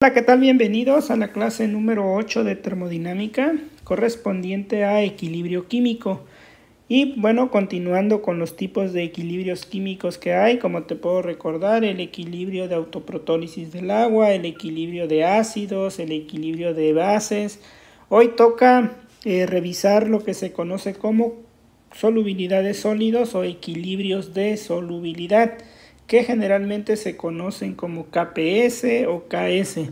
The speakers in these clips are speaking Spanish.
Hola, ¿qué tal? Bienvenidos a la clase número 8 de termodinámica correspondiente a equilibrio químico. Y bueno, continuando con los tipos de equilibrios químicos que hay, como te puedo recordar, el equilibrio de autoprotólisis del agua, el equilibrio de ácidos, el equilibrio de bases. Hoy toca revisar lo que se conoce como solubilidad de sólidos o equilibrios de solubilidad, que generalmente se conocen como KPS o KS,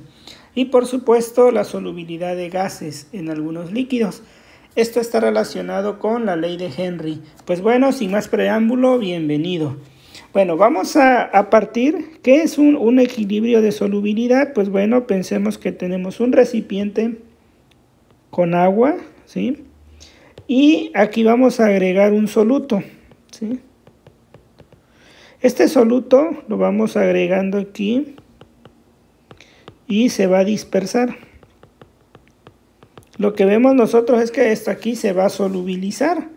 y por supuesto la solubilidad de gases en algunos líquidos. Esto está relacionado con la ley de Henry. Pues bueno, sin más preámbulo, bienvenido. Bueno, vamos a partir. ¿Qué es un equilibrio de solubilidad? Pues bueno, pensemos que tenemos un recipiente con agua, ¿sí? Y aquí vamos a agregar un soluto, ¿sí? Este soluto lo vamos agregando aquí y se va a dispersar. Lo que vemos nosotros es que esto aquí se va a solubilizar.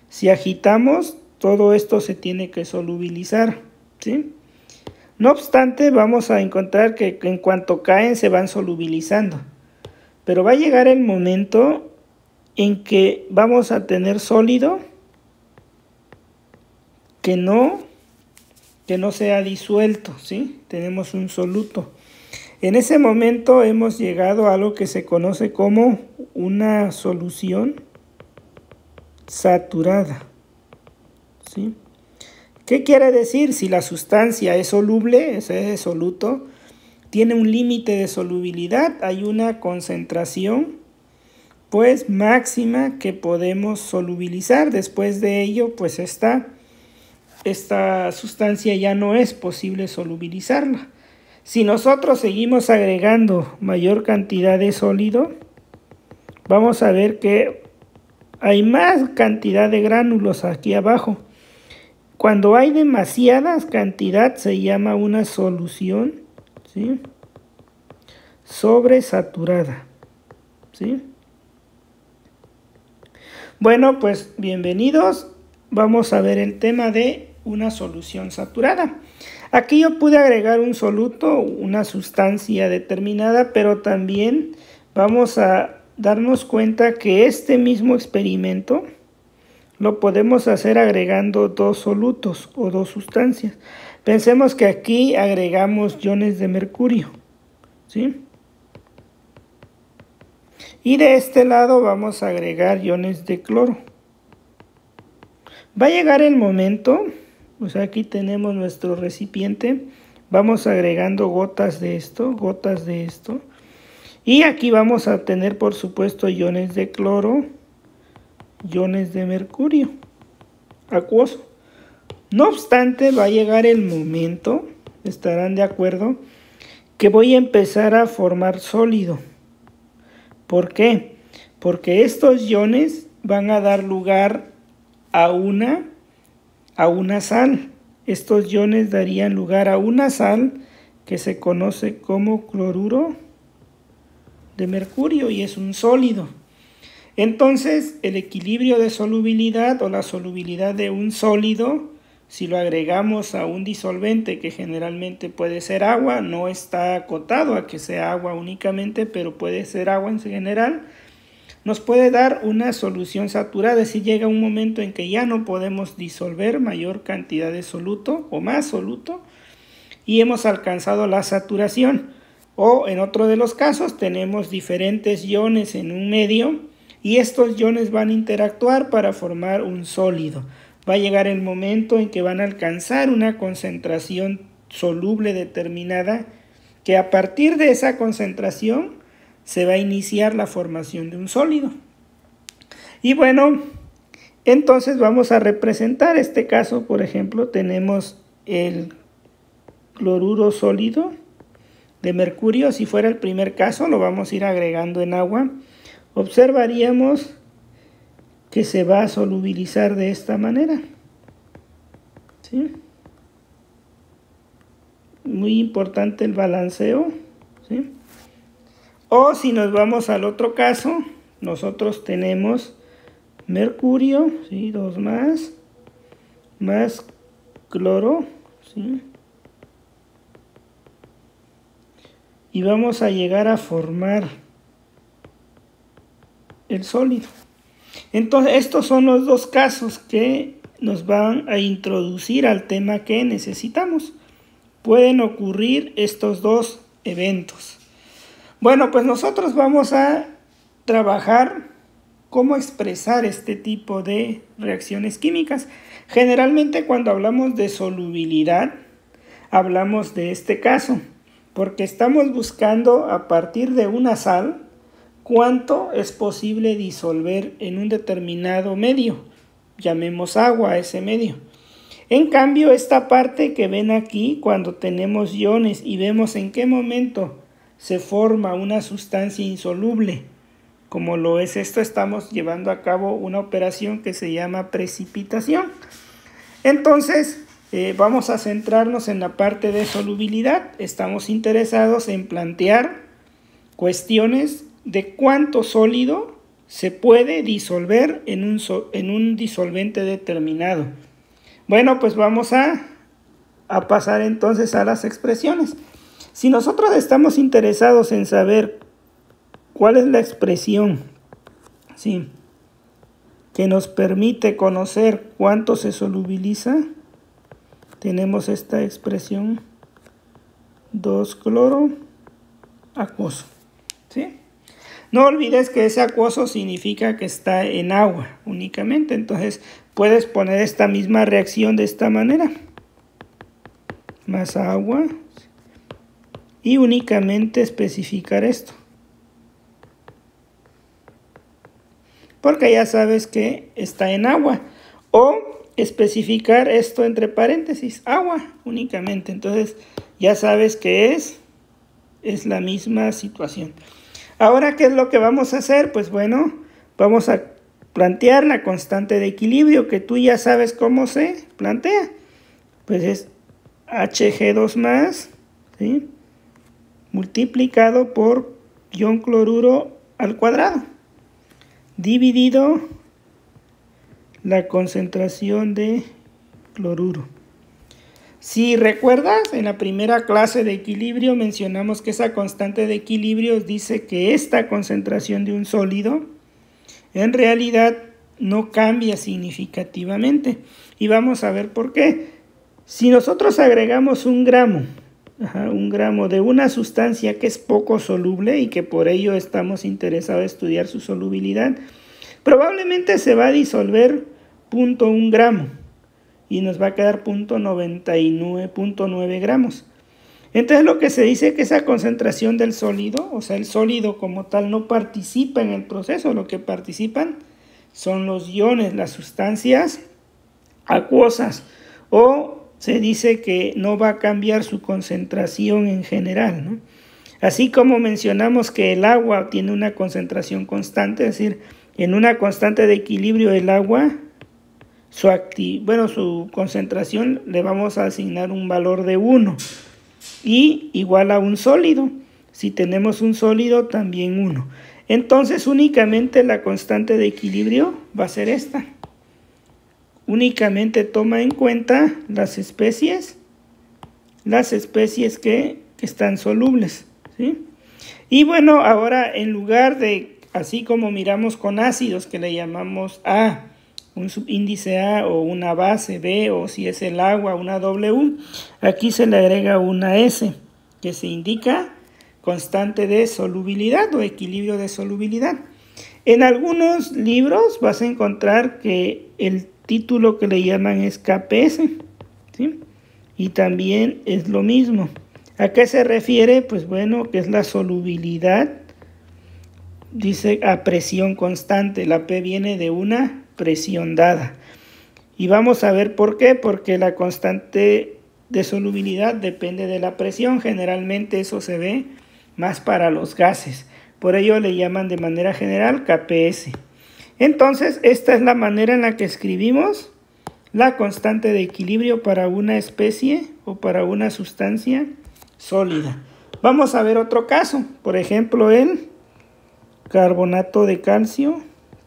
Si agitamos, todo esto se tiene que solubilizar, ¿sí? No obstante, vamos a encontrar que en cuanto caen se van solubilizando. Pero va a llegar el momento en que vamos a tener sólido que no sea disuelto, ¿sí? Tenemos un soluto. En ese momento hemos llegado a algo que se conoce como una solución saturada, ¿sí? ¿Qué quiere decir? Si la sustancia es soluble, ese soluto, tiene un límite de solubilidad, hay una concentración pues máxima que podemos solubilizar. Después de ello, pues esta sustancia ya no es posible solubilizarla. Si nosotros seguimos agregando mayor cantidad de sólido, vamos a ver que hay más cantidad de gránulos aquí abajo. Cuando hay demasiada cantidad se llama una solución, ¿sí?, sobresaturada, ¿sí? Bueno, pues bienvenidos. Vamos a ver el tema de una solución saturada. Aquí yo pude agregar un soluto, una sustancia determinada, pero también vamos a darnos cuenta que este mismo experimento lo podemos hacer agregando dos solutos o dos sustancias. Pensemos que aquí agregamos iones de mercurio, ¿sí? Y de este lado vamos a agregar iones de cloro. Va a llegar el momento, o sea, aquí tenemos nuestro recipiente, vamos agregando gotas de esto, y aquí vamos a tener, por supuesto, iones de cloro, iones de mercurio acuoso. No obstante, va a llegar el momento, estarán de acuerdo, que voy a empezar a formar sólido. ¿Por qué? Porque estos iones van a dar lugar a una sal. Estos iones darían lugar a una sal que se conoce como cloruro de mercurio y es un sólido. Entonces, el equilibrio de solubilidad o la solubilidad de un sólido, si lo agregamos a un disolvente que generalmente puede ser agua, no está acotado a que sea agua únicamente, pero puede ser agua en general, nos puede dar una solución saturada. Si llega un momento en que ya no podemos disolver mayor cantidad de soluto o más soluto y hemos alcanzado la saturación. O en otro de los casos tenemos diferentes iones en un medio y estos iones van a interactuar para formar un sólido. Va a llegar el momento en que van a alcanzar una concentración soluble determinada, que a partir de esa concentración se va a iniciar la formación de un sólido. Y bueno, entonces vamos a representar este caso. Por ejemplo, tenemos el cloruro sólido de mercurio. Si fuera el primer caso, lo vamos a ir agregando en agua. Observaríamos que se va a solubilizar de esta manera, ¿sí? Muy importante el balanceo, ¿sí? O si nos vamos al otro caso, nosotros tenemos mercurio, ¿sí?, 2 más cloro, ¿sí?, y vamos a llegar a formar el sólido. Entonces estos son los dos casos que nos van a introducir al tema que necesitamos. Pueden ocurrir estos dos eventos. Bueno, pues nosotros vamos a trabajar cómo expresar este tipo de reacciones químicas. Generalmente cuando hablamos de solubilidad, hablamos de este caso, porque estamos buscando a partir de una sal cuánto es posible disolver en un determinado medio. Llamemos agua a ese medio. En cambio, esta parte que ven aquí, cuando tenemos iones y vemos en qué momento se forma una sustancia insoluble, como lo es esto, estamos llevando a cabo una operación que se llama precipitación. Entonces, vamos a centrarnos en la parte de solubilidad. Estamos interesados en plantear cuestiones de cuánto sólido se puede disolver en un disolvente determinado. Bueno, pues vamos a pasar entonces a las expresiones. Si nosotros estamos interesados en saber cuál es la expresión, ¿sí?, que nos permite conocer cuánto se solubiliza, tenemos esta expresión 2-cloro acuoso, ¿sí? No olvides que ese acuoso significa que está en agua únicamente, entonces puedes poner esta misma reacción de esta manera, más agua, y únicamente especificar esto, porque ya sabes que está en agua, o especificar esto entre paréntesis, agua únicamente, entonces ya sabes que es la misma situación. Ahora, ¿qué es lo que vamos a hacer? Pues bueno, vamos a plantear la constante de equilibrio, que tú ya sabes cómo se plantea. Pues es Hg2+, ¿sí?, multiplicado por ion cloruro al cuadrado, dividido la concentración de cloruro. Si recuerdas, en la primera clase de equilibrio mencionamos que esa constante de equilibrio dice que esta concentración de un sólido en realidad no cambia significativamente. Y vamos a ver por qué. Si nosotros agregamos un gramo de una sustancia que es poco soluble y que por ello estamos interesados en estudiar su solubilidad, probablemente se va a disolver 0.1 gramo. Y nos va a quedar 0.9 gramos. Entonces lo que se dice es que esa concentración del sólido, o sea, el sólido como tal no participa en el proceso, lo que participan son los iones, las sustancias acuosas, o se dice que no va a cambiar su concentración en general, ¿no? Así como mencionamos que el agua tiene una concentración constante, es decir, en una constante de equilibrio el agua, su concentración le vamos a asignar un valor de 1 y igual a un sólido. Si tenemos un sólido, también 1. Entonces únicamente la constante de equilibrio va a ser esta. Únicamente toma en cuenta las especies que están solubles, ¿sí? Y bueno, ahora en lugar de, así como miramos con ácidos que le llamamos A, un subíndice A, o una base B, o si es el agua, una W, aquí se le agrega una S, que se indica constante de solubilidad o equilibrio de solubilidad. En algunos libros vas a encontrar que el título que le llaman es KPS, ¿sí? Y también es lo mismo. ¿A qué se refiere? Pues bueno, que es la solubilidad, dice, a presión constante. La P viene de una presión dada. Y vamos a ver por qué. Porque la constante de solubilidad depende de la presión. Generalmente eso se ve más para los gases. Por ello le llaman de manera general KPS. Entonces, esta es la manera en la que escribimos la constante de equilibrio para una especie o para una sustancia sólida. Vamos a ver otro caso. Por ejemplo, el carbonato de calcio,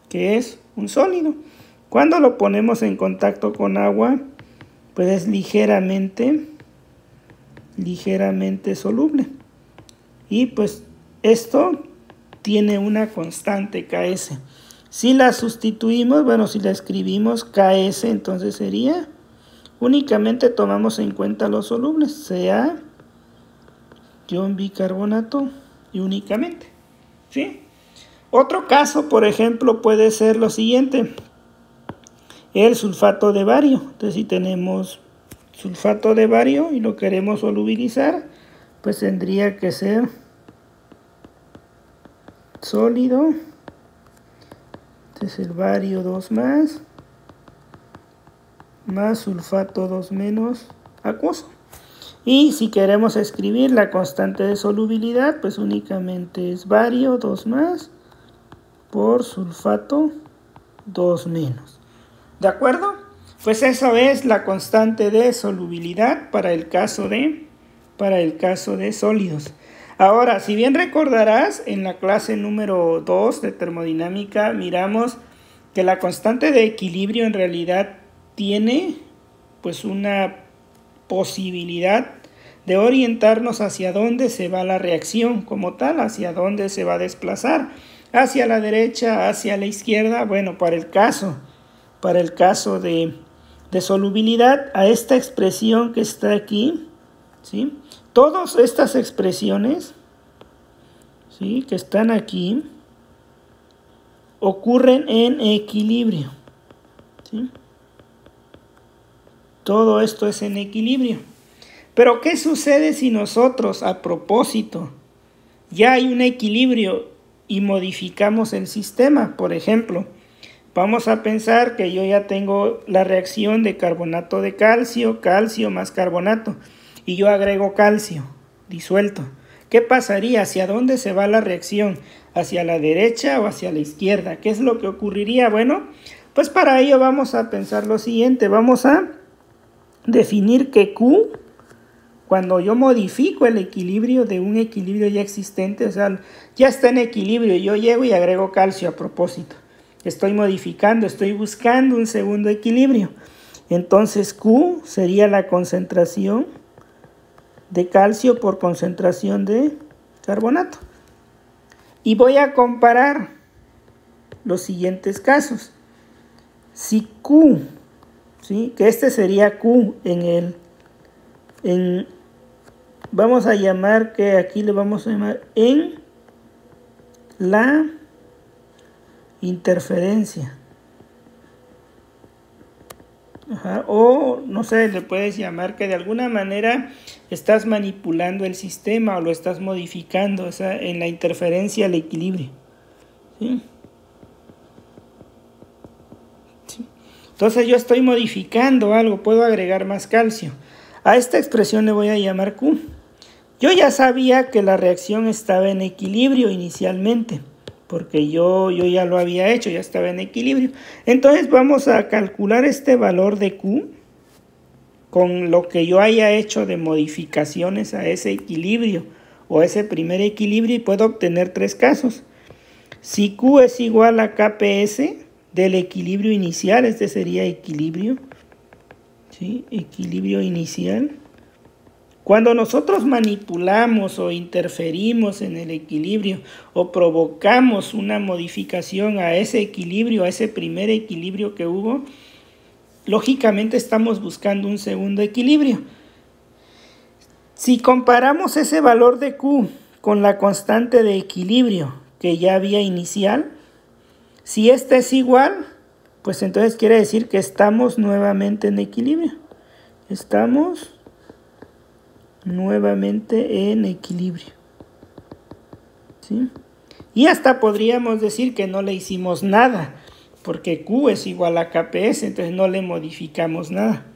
que es un sólido. Cuando lo ponemos en contacto con agua, pues es ligeramente soluble. y pues esto tiene una constante Ks. Si la sustituimos, bueno, si la escribimos Ks, entonces sería, únicamente tomamos en cuenta los solubles, Ca, bicarbonato y únicamente, ¿sí? Otro caso, por ejemplo, puede ser lo siguiente, el sulfato de bario. Entonces, si tenemos sulfato de bario y lo queremos solubilizar, pues tendría que ser sólido. Este es el bario 2 más sulfato 2 menos acuoso. Y si queremos escribir la constante de solubilidad, pues únicamente es bario 2 más por sulfato 2 menos. ¿De acuerdo? Pues eso es la constante de solubilidad para el caso de sólidos. Ahora, si bien recordarás, en la clase número 2 de termodinámica miramos que la constante de equilibrio en realidad tiene pues una posibilidad de orientarnos hacia dónde se va la reacción como tal, hacia dónde se va a desplazar, hacia la derecha, hacia la izquierda. Bueno, para el caso de solubilidad, a esta expresión que está aquí, ¿sí? Todas estas expresiones, ¿sí?, que están aquí, ocurren en equilibrio, ¿sí? Todo esto es en equilibrio. Pero ¿qué sucede si nosotros, a propósito, ya hay un equilibrio y modificamos el sistema? Por ejemplo, vamos a pensar que yo ya tengo la reacción de carbonato de calcio, calcio más carbonato, y yo agrego calcio disuelto. ¿Qué pasaría? ¿Hacia dónde se va la reacción? ¿Hacia la derecha o hacia la izquierda? ¿Qué es lo que ocurriría? Bueno, pues para ello vamos a pensar lo siguiente. Vamos a definir que Q, cuando yo modifico el equilibrio de un equilibrio ya existente, o sea, ya está en equilibrio, yo llego y agrego calcio a propósito. Estoy modificando, estoy buscando un segundo equilibrio. Entonces Q sería la concentración de calcio por concentración de carbonato. Y voy a comparar los siguientes casos. Si Q, ¿sí?, que este sería Q vamos a llamar que aquí le vamos a llamar en la interferencia. O no sé, le puedes llamar que de alguna manera estás manipulando el sistema o lo estás modificando, o sea, en la interferencia al equilibrio, ¿sí? ¿Sí? Entonces yo estoy modificando algo, puedo agregar más calcio. A esta expresión le voy a llamar Q. Yo ya sabía que la reacción estaba en equilibrio inicialmente, porque yo ya lo había hecho, ya estaba en equilibrio. Entonces vamos a calcular este valor de Q con lo que yo haya hecho de modificaciones a ese equilibrio o a ese primer equilibrio, y puedo obtener tres casos. Si Q es igual a Kps del equilibrio inicial, este sería equilibrio, ¿sí?, equilibrio inicial. Cuando nosotros manipulamos o interferimos en el equilibrio o provocamos una modificación a ese equilibrio, a ese primer equilibrio que hubo, lógicamente estamos buscando un segundo equilibrio. Si comparamos ese valor de Q con la constante de equilibrio que ya había inicial, si esta es igual, pues entonces quiere decir que estamos nuevamente en equilibrio. Estamos nuevamente en equilibrio, ¿sí? Y hasta podríamos decir que no le hicimos nada, porque Q es igual a Kps, entonces no le modificamos nada.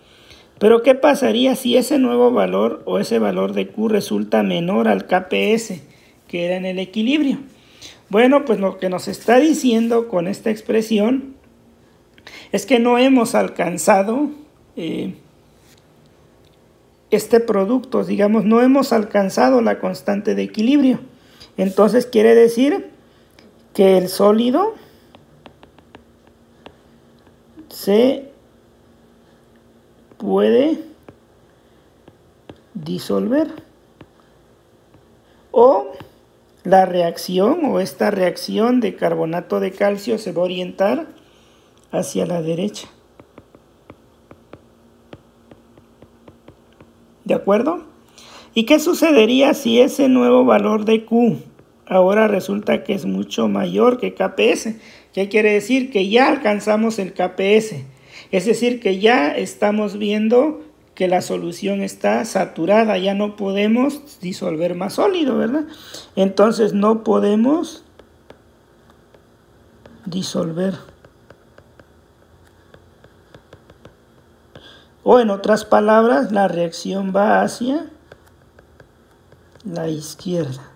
Pero ¿qué pasaría si ese nuevo valor o ese valor de Q resulta menor al Kps que era en el equilibrio? Bueno, pues lo que nos está diciendo con esta expresión es que no hemos alcanzado este producto, digamos, no hemos alcanzado la constante de equilibrio. Entonces quiere decir que el sólido se puede disolver o la reacción o esta reacción de carbonato de calcio se va a orientar hacia la derecha. ¿De acuerdo? ¿Y qué sucedería si ese nuevo valor de Q ahora resulta que es mucho mayor que KPS? ¿Qué quiere decir? Que ya alcanzamos el KPS. Es decir, que ya estamos viendo que la solución está saturada, ya no podemos disolver más sólido, ¿verdad? Entonces no podemos disolver. O en otras palabras, la reacción va hacia la izquierda.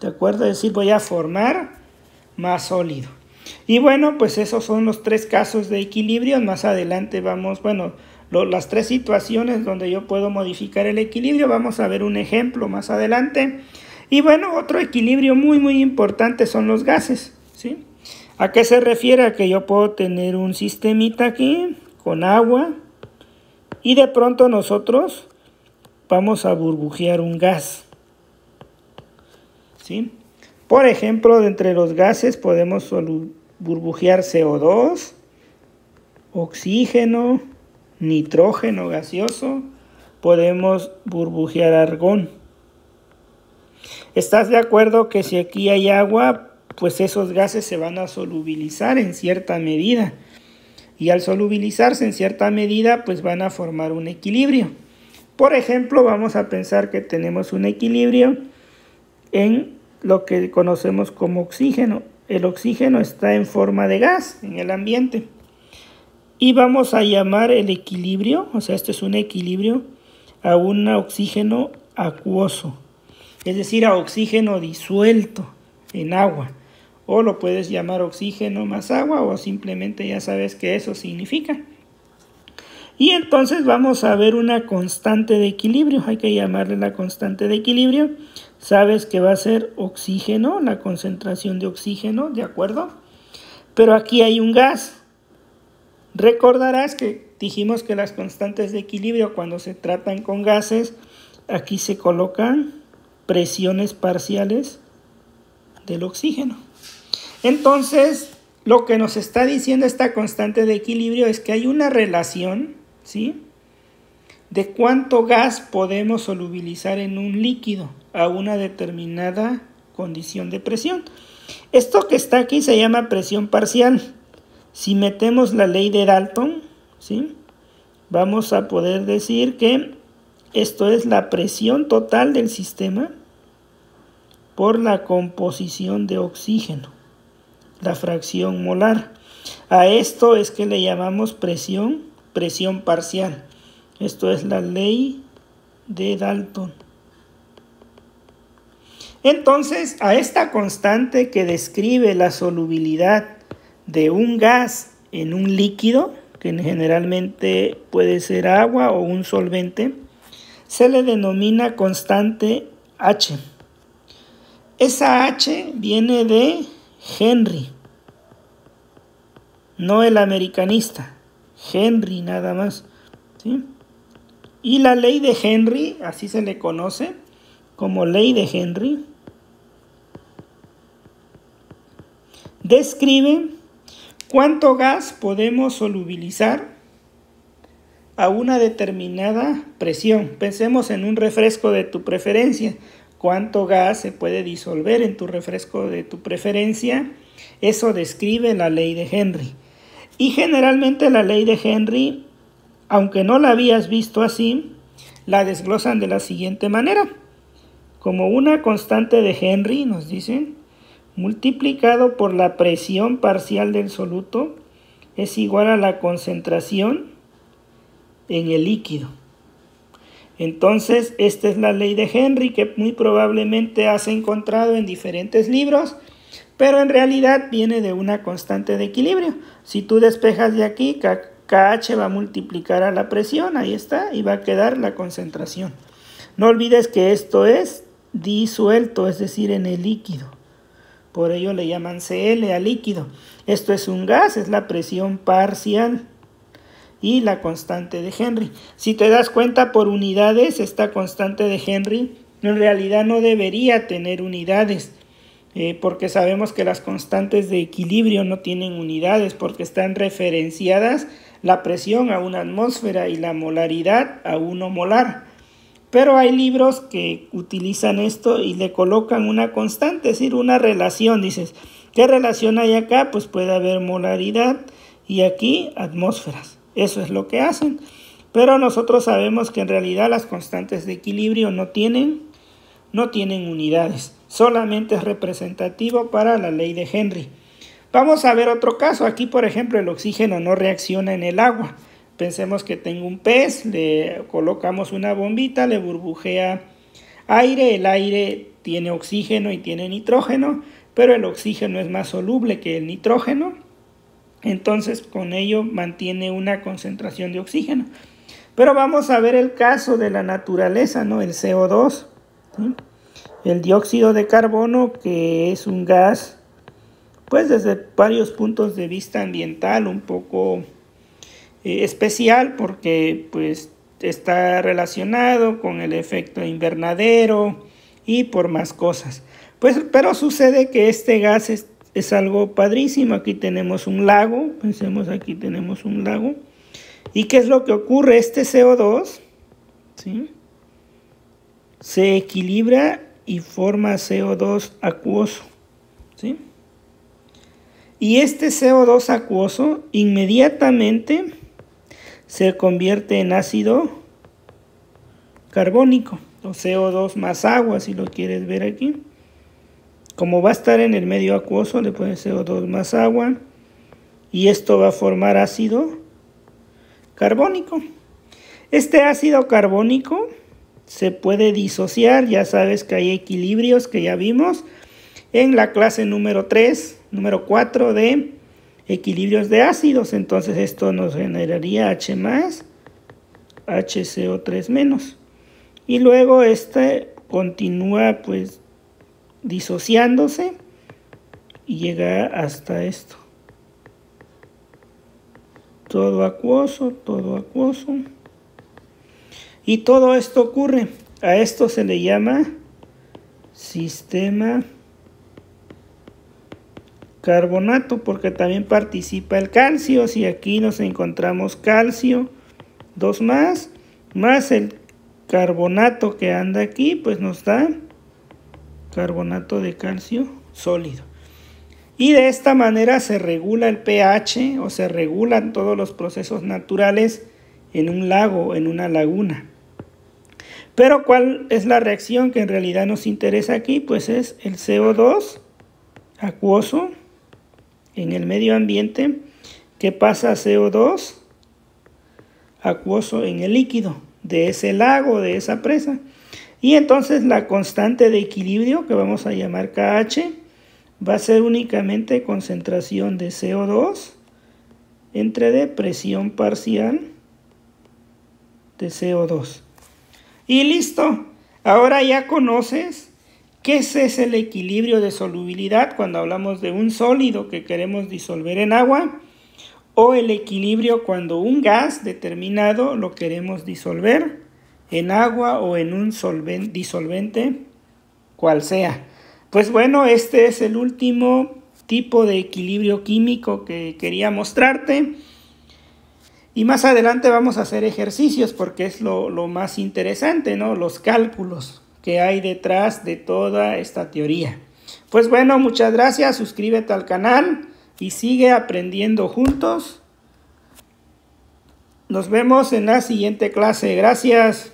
¿De acuerdo? Es decir, voy a formar más sólido. Y bueno, pues esos son los 3 casos de equilibrio. Más adelante vamos, las 3 situaciones donde yo puedo modificar el equilibrio. Vamos a ver un ejemplo más adelante. Y bueno, otro equilibrio muy importante son los gases, ¿sí? ¿A qué se refiere? A que yo puedo tener un sistemita aquí con agua y de pronto nosotros vamos a burbujear un gas, ¿sí? Por ejemplo, de entre los gases podemos burbujear CO2, oxígeno, nitrógeno gaseoso, podemos burbujear argón. ¿Estás de acuerdo que si aquí hay agua, pues esos gases se van a solubilizar en cierta medida? Y al solubilizarse en cierta medida, pues van a formar un equilibrio. Por ejemplo, vamos a pensar que tenemos un equilibrio en lo que conocemos como oxígeno. El oxígeno está en forma de gas en el ambiente. Y vamos a llamar el equilibrio, o sea, este es un equilibrio, a un oxígeno acuoso. Es decir, a oxígeno disuelto en agua. O lo puedes llamar oxígeno más agua, o simplemente ya sabes que eso significa. Y entonces vamos a ver una constante de equilibrio. Hay que llamarle la constante de equilibrio. Sabes que va a ser oxígeno, la concentración de oxígeno, ¿de acuerdo? Pero aquí hay un gas. Recordarás que dijimos que las constantes de equilibrio cuando se tratan con gases, aquí se colocan presiones parciales del oxígeno. Entonces, lo que nos está diciendo esta constante de equilibrio es que hay una relación, ¿sí?, de cuánto gas podemos solubilizar en un líquido a una determinada condición de presión. Esto que está aquí se llama presión parcial. Si metemos la ley de Dalton, ¿sí?, vamos a poder decir que esto es la presión total del sistema por la composición de oxígeno, la fracción molar. A esto es que le llamamos presión parcial. Esto es la ley de Dalton. Entonces, a esta constante que describe la solubilidad de un gas en un líquido, que generalmente puede ser agua o un solvente, se le denomina constante H. Esa H viene de Henry, no el americanista, Henry nada más, ¿sí? Y la ley de Henry, así se le conoce como ley de Henry, describe cuánto gas podemos solubilizar a una determinada presión. Pensemos en un refresco de tu preferencia. ¿Cuánto gas se puede disolver en tu refresco de tu preferencia? Eso describe la ley de Henry. Y generalmente la ley de Henry, aunque no la habías visto así, la desglosan de la siguiente manera. Como una constante de Henry, nos dicen, multiplicado por la presión parcial del soluto es igual a la concentración en el líquido. Entonces, esta es la ley de Henry que muy probablemente has encontrado en diferentes libros, pero en realidad viene de una constante de equilibrio. Si tú despejas de aquí, KH va a multiplicar a la presión, ahí está, y va a quedar la concentración. No olvides que esto es disuelto, es decir, en el líquido. Por ello le llaman Cl al líquido. Esto es un gas, es la presión parcial y la constante de Henry. Si te das cuenta por unidades, esta constante de Henry en realidad no debería tener unidades, porque sabemos que las constantes de equilibrio no tienen unidades porque están referenciadas la presión a una atmósfera y la molaridad a 1 molar. Pero hay libros que utilizan esto y le colocan una constante, es decir, una relación. Dices, ¿qué relación hay acá? Pues puede haber molaridad y aquí atmósferas. Eso es lo que hacen. Pero nosotros sabemos que en realidad las constantes de equilibrio no tienen unidades. Solamente es representativo para la ley de Henry. Vamos a ver otro caso. Aquí, por ejemplo, el oxígeno no reacciona en el agua. Pensemos que tengo un pez, le colocamos una bombita, le burbujea aire. El aire tiene oxígeno y tiene nitrógeno, pero el oxígeno es más soluble que el nitrógeno. Entonces, con ello mantiene una concentración de oxígeno. Pero vamos a ver el caso de la naturaleza, ¿no? El CO2, ¿sí? El dióxido de carbono, que es un gas, pues desde varios puntos de vista ambiental, un poco especial, porque pues está relacionado con el efecto invernadero y por más cosas. Pues, pero sucede que este gas es algo padrísimo. Aquí tenemos un lago, pensemos, aquí tenemos un lago. ¿Y qué es lo que ocurre? Este CO2, ¿sí?, se equilibra y forma CO2 acuoso, ¿sí? Y este CO2 acuoso inmediatamente se convierte en ácido carbónico, o CO2 más agua, si lo quieres ver aquí. Como va a estar en el medio acuoso, le pones CO2 más agua y esto va a formar ácido carbónico. Este ácido carbónico se puede disociar. Ya sabes que hay equilibrios que ya vimos en la clase número 4 de equilibrios de ácidos. Entonces esto nos generaría H más, HCO3 menos. Y luego este continúa pues disociándose y llega hasta esto. Todo acuoso, todo acuoso. Y todo esto ocurre. A esto se le llama sistema carbonato, porque también participa el calcio. Si aquí nos encontramos calcio, 2 más el carbonato que anda aquí, pues nos da carbonato de calcio sólido. Y de esta manera se regula el pH, o se regulan todos los procesos naturales en un lago, en una laguna. Pero ¿cuál es la reacción que en realidad nos interesa aquí? Pues es el CO2 acuoso en el medio ambiente que pasa a CO2 acuoso en el líquido de ese lago, de esa presa. Y entonces la constante de equilibrio, que vamos a llamar KH, va a ser únicamente concentración de CO2 entre de presión parcial de CO2. Y listo. Ahora ya conoces qué es el equilibrio de solubilidad cuando hablamos de un sólido que queremos disolver en agua, o el equilibrio cuando un gas determinado lo queremos disolver en agua o en un disolvente cual sea. Pues bueno, este es el último tipo de equilibrio químico que quería mostrarte. Y más adelante vamos a hacer ejercicios porque es lo más interesante, ¿no? Los cálculos que hay detrás de toda esta teoría. Pues bueno, muchas gracias, suscríbete al canal y sigue aprendiendo juntos. Nos vemos en la siguiente clase. Gracias.